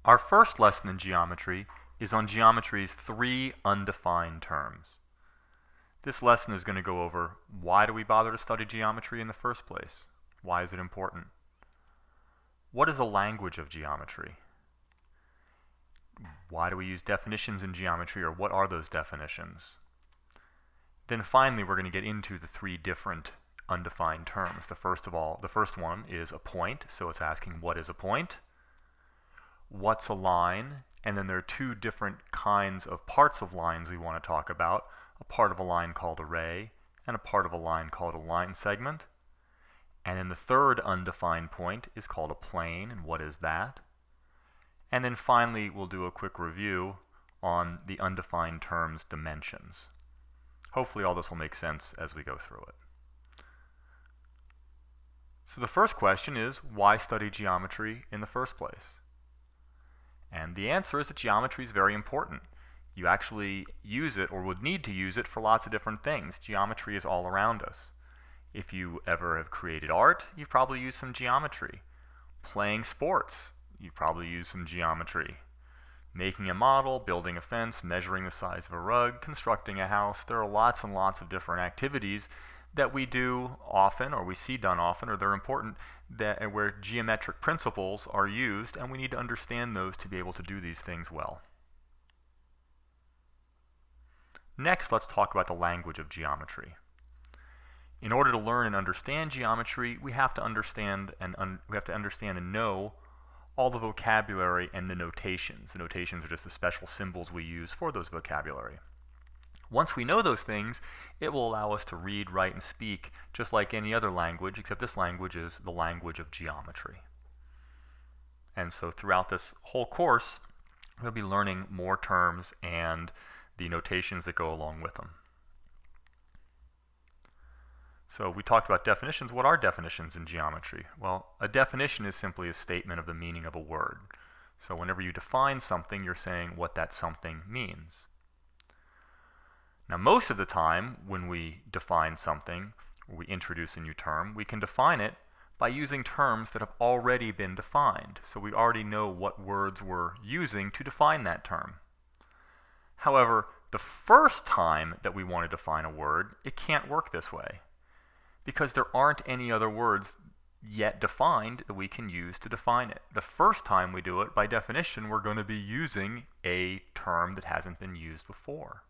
Our first lesson in geometry is on geometry's three undefined terms. This lesson is going to go over why do we bother to study geometry in the first place? Why is it important? What is the language of geometry? Why do we use definitions in geometry, or what are those definitions? Then finally we're going to get into the three different undefined terms. The first one is a point, so it's asking what is a point? What's a line? And then there are two different kinds of parts of lines we want to talk about, a part of a line called a ray and a part of a line called a line segment. And then the third undefined point is called a plane, and what is that? And then finally we'll do a quick review on the undefined terms dimensions. Hopefully all this will make sense as we go through it. So the first question is, why study geometry in the first place? And the answer is that geometry is very important. You actually use it, or would need to use it, for lots of different things. Geometry is all around us. If you ever have created art, you've probably used some geometry. Playing sports, you've probably used some geometry. Making a model, building a fence, measuring the size of a rug, constructing a house. There are lots and lots of different activities that we do often, or we see done often, or they're important, where geometric principles are used, and we need to understand those to be able to do these things well. Next, let's talk about the language of geometry. In order to learn and understand geometry, we have to understand and know all the vocabulary and the notations. The notations are just the special symbols we use for those vocabulary. Once we know those things, it will allow us to read, write, and speak just like any other language, except this language is the language of geometry. And so throughout this whole course, we'll be learning more terms and the notations that go along with them. So we talked about definitions. What are definitions in geometry? Well, a definition is simply a statement of the meaning of a word. So whenever you define something, you're saying what that something means. Now, most of the time, when we define something, or we introduce a new term, we can define it by using terms that have already been defined. So we already know what words we're using to define that term. However, the first time that we want to define a word, it can't work this way, because there aren't any other words yet defined that we can use to define it. The first time we do it, by definition, we're going to be using a term that hasn't been used before.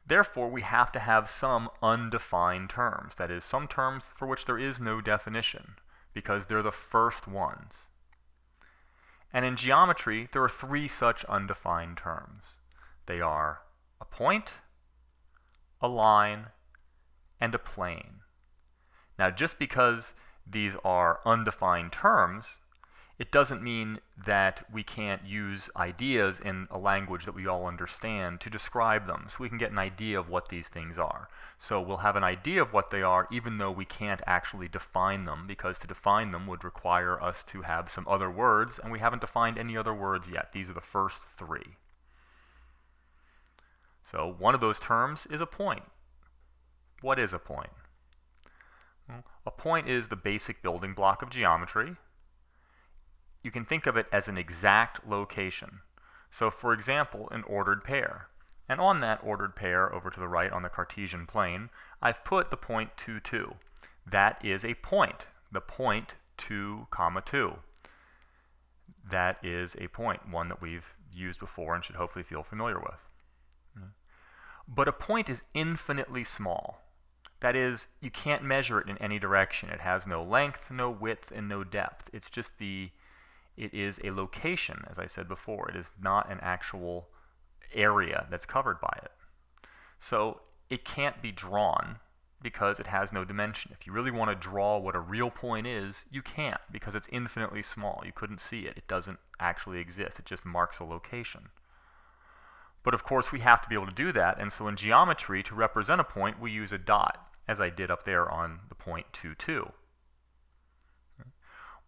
Therefore, we have to have some undefined terms, that is, some terms for which there is no definition, because they're the first ones. And in geometry, there are three such undefined terms. They are a point, a line, and a plane. Now, just because these are undefined terms, it doesn't mean that we can't use ideas in a language that we all understand to describe them, so we can get an idea of what these things are. So we'll have an idea of what they are, even though we can't actually define them, because to define them would require us to have some other words, and we haven't defined any other words yet. These are the first three. So one of those terms is a point. What is a point? Well, a point is the basic building block of geometry. You can think of it as an exact location. So for example, an ordered pair. And on that ordered pair over to the right on the Cartesian plane, I've put the point 2, 2. That is a point, the point 2, 2. That is a point, one that we've used before and should hopefully feel familiar with. But a point is infinitely small. That is, you can't measure it in any direction. It has no length, no width, and no depth. It's just it is a location, as I said before. It is not an actual area that's covered by it. So it can't be drawn because it has no dimension. If you really want to draw what a real point is, you can't, because it's infinitely small. You couldn't see it. It doesn't actually exist. It just marks a location. But of course, we have to be able to do that, and so in geometry, to represent a point, we use a dot, as I did up there on the point 2, 2.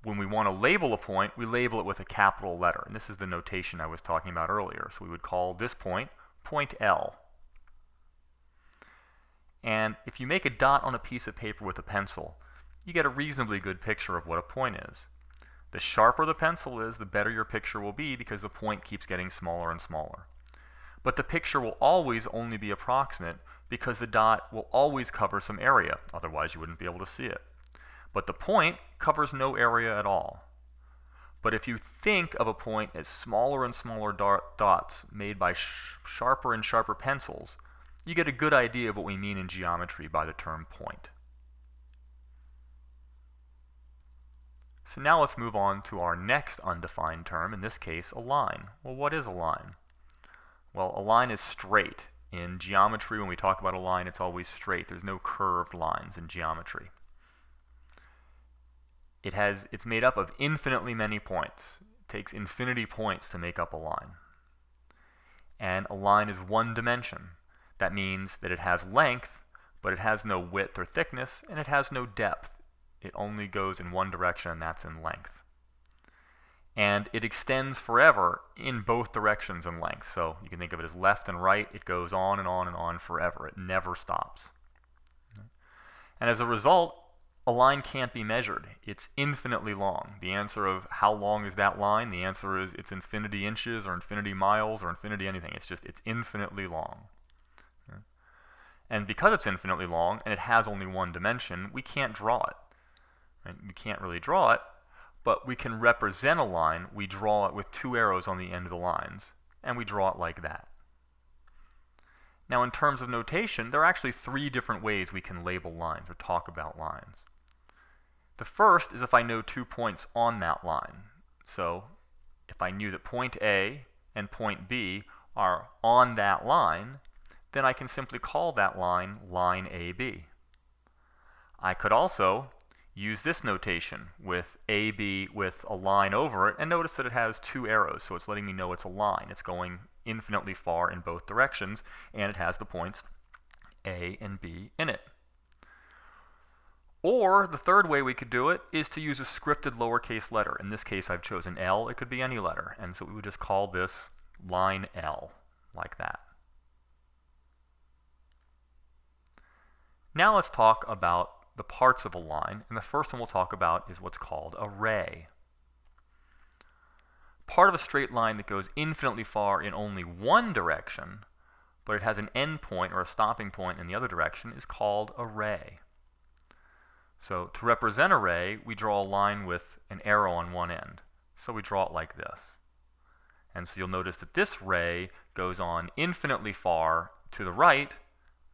When we want to label a point, we label it with a capital letter. And this is the notation I was talking about earlier. So we would call this point, point L. And if you make a dot on a piece of paper with a pencil, you get a reasonably good picture of what a point is. The sharper the pencil is, the better your picture will be because the point keeps getting smaller and smaller. But the picture will always only be approximate because the dot will always cover some area, otherwise you wouldn't be able to see it. But the point covers no area at all. But if you think of a point as smaller and smaller dots made by sharper and sharper pencils, you get a good idea of what we mean in geometry by the term point. So now let's move on to our next undefined term, in this case, a line. Well, what is a line? Well, a line is straight. In geometry, when we talk about a line, it's always straight. There's no curved lines in geometry. It's made up of infinitely many points. It takes infinity points to make up a line. And a line is one dimension. That means that it has length, but it has no width or thickness, and it has no depth. It only goes in one direction, and that's in length. And it extends forever in both directions in length. So you can think of it as left and right. It goes on and on and on forever. It never stops. And as a result, a line can't be measured. It's infinitely long. The answer of how long is that line, the answer is it's infinity inches or infinity miles or infinity anything. It's infinitely long. And because it's infinitely long and it has only one dimension, we can't draw it. Right? We can't really draw it, but we can represent a line. We draw it with two arrows on the end of the lines, and we draw it like that. Now, in terms of notation, there are actually three different ways we can label lines or talk about lines. The first is if I know 2 points on that line. So if I knew that point A and point B are on that line, then I can simply call that line line AB. I could also use this notation with AB with a line over it, and notice that it has two arrows, so it's letting me know it's a line. It's going infinitely far in both directions, and it has the points A and B in it. Or the third way we could do it is to use a scripted lowercase letter. In this case, I've chosen L. It could be any letter, and so we would just call this line L, like that. Now let's talk about the parts of a line, and the first one we'll talk about is what's called a ray. Part of a straight line that goes infinitely far in only one direction, but it has an end point or a stopping point in the other direction, is called a ray. So to represent a ray, we draw a line with an arrow on one end. So we draw it like this. And so you'll notice that this ray goes on infinitely far to the right,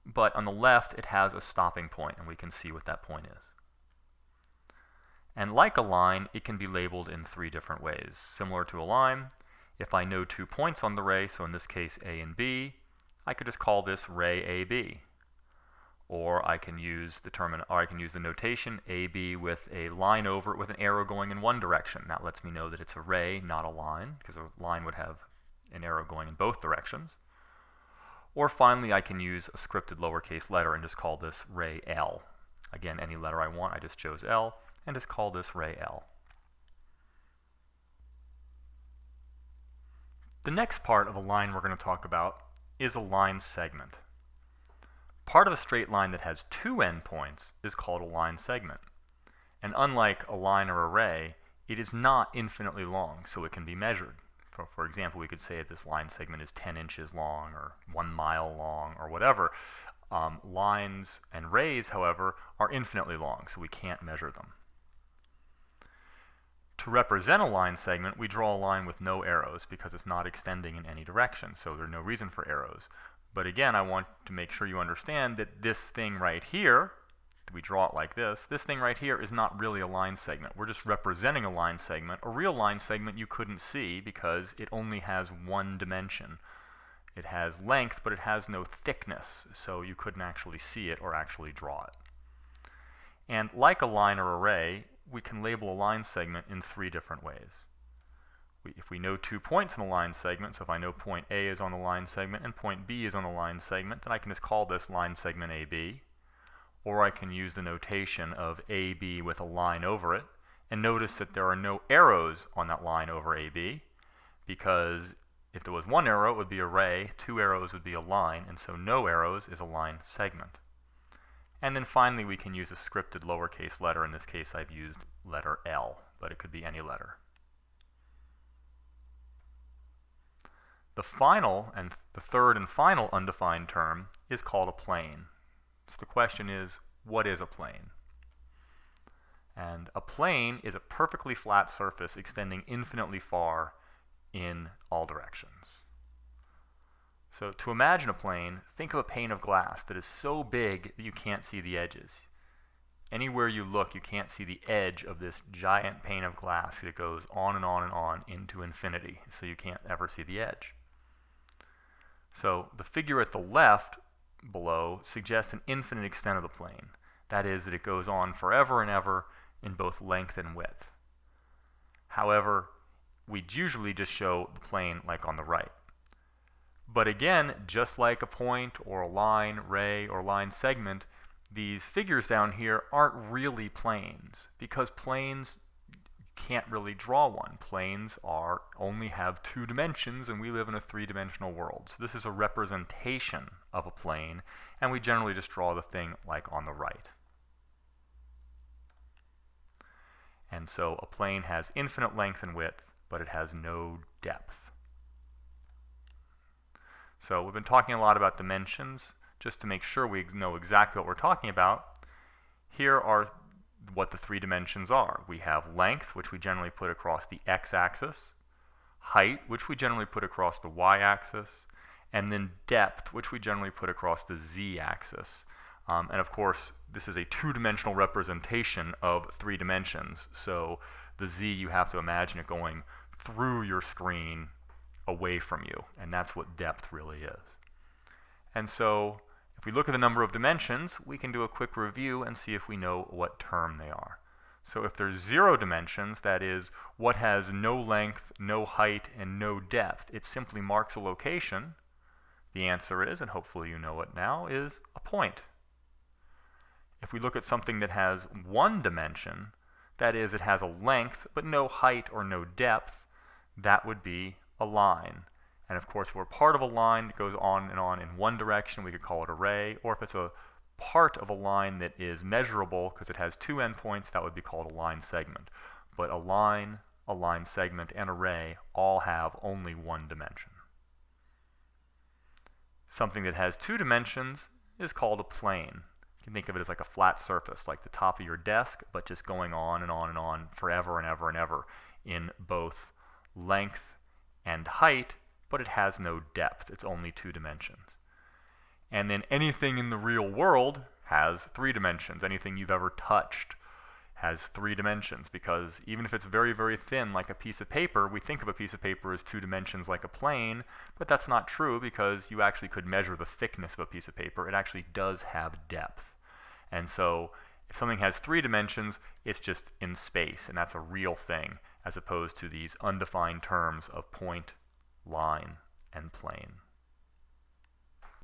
but on the left it has a stopping point, and we can see what that point is. And like a line, it can be labeled in three different ways. Similar to a line, if I know 2 points on the ray, so in this case A and B, I could just call this ray AB. Or I can use the notation AB with a line over it with an arrow going in one direction. That lets me know that it's a ray, not a line, because a line would have an arrow going in both directions. Or finally, I can use a scripted lowercase letter and just call this ray L. Again, any letter I want, I just chose L, and just call this ray L. The next part of a line we're going to talk about is a line segment. Part of a straight line that has 2 endpoints is called a line segment. And unlike a line or a ray, it is not infinitely long, so it can be measured. For example, we could say that this line segment is 10 inches long or 1 mile long or whatever. Lines and rays, however, are infinitely long, so we can't measure them. To represent a line segment, we draw a line with no arrows because it's not extending in any direction, so there's no reason for arrows. But again, I want to make sure you understand that this thing right here, we draw it like this thing right here is not really a line segment. We're just representing a line segment. A real line segment you couldn't see because it only has one dimension. It has length, but it has no thickness, so you couldn't actually see it or actually draw it. And like a line or a ray, we can label a line segment in 3 different ways. If we know 2 points in the line segment, so if I know point A is on the line segment and point B is on the line segment, then I can just call this line segment AB. Or I can use the notation of AB with a line over it, and notice that there are no arrows on that line over AB, because if there was 1 arrow, it would be a ray, 2 arrows would be a line, and so no arrows is a line segment. And then finally, we can use a scripted lowercase letter. In this case, I've used letter L, but it could be any letter. The final, and the third and final undefined term is called a plane. So the question is, what is a plane? And a plane is a perfectly flat surface extending infinitely far in all directions. So to imagine a plane, think of a pane of glass that is so big that you can't see the edges. Anywhere you look, you can't see the edge of this giant pane of glass that goes on and on and on into infinity, so you can't ever see the edge. So the figure at the left below suggests an infinite extent of the plane. That is, that it goes on forever and ever in both length and width. However, we'd usually just show the plane like on the right. But again, just like a point or a line, ray, or line segment, these figures down here aren't really planes, because planes can't really draw one. Planes only have 2 dimensions, and we live in a 3-dimensional world. So this is a representation of a plane, and we generally just draw the thing like on the right. And so a plane has infinite length and width, but it has no depth. So we've been talking a lot about dimensions. Just to make sure we know exactly what we're talking about, here are what the 3 dimensions are. We have length, which we generally put across the x-axis, height, which we generally put across the y-axis, and then depth, which we generally put across the z-axis. And of course, this is a 2-dimensional representation of 3 dimensions, so the z, you have to imagine it going through your screen away from you, and that's what depth really is. And so if we look at the number of dimensions, we can do a quick review and see if we know what term they are. So if there's 0 dimensions, that is, what has no length, no height, and no depth, it simply marks a location. The answer is, and hopefully you know it now, is a point. If we look at something that has 1 dimension, that is, it has a length but no height or no depth, that would be a line. And of course, if we're part of a line that goes on in one direction, we could call it a ray. Or if it's a part of a line that is measurable because it has 2 endpoints, that would be called a line segment. But a line segment, and a ray all have only 1 dimension. Something that has 2 dimensions is called a plane. You can think of it as like a flat surface, like the top of your desk, but just going on and on and on forever and ever and ever in both length and height, but it has no depth. It's only 2 dimensions. And then anything in the real world has 3 dimensions. Anything you've ever touched has 3 dimensions, because even if it's very, very thin, like a piece of paper, we think of a piece of paper as 2 dimensions like a plane, but that's not true, because you actually could measure the thickness of a piece of paper. It actually does have depth. And so if something has 3 dimensions, it's just in space, and that's a real thing, as opposed to these undefined terms of point, line, and plane.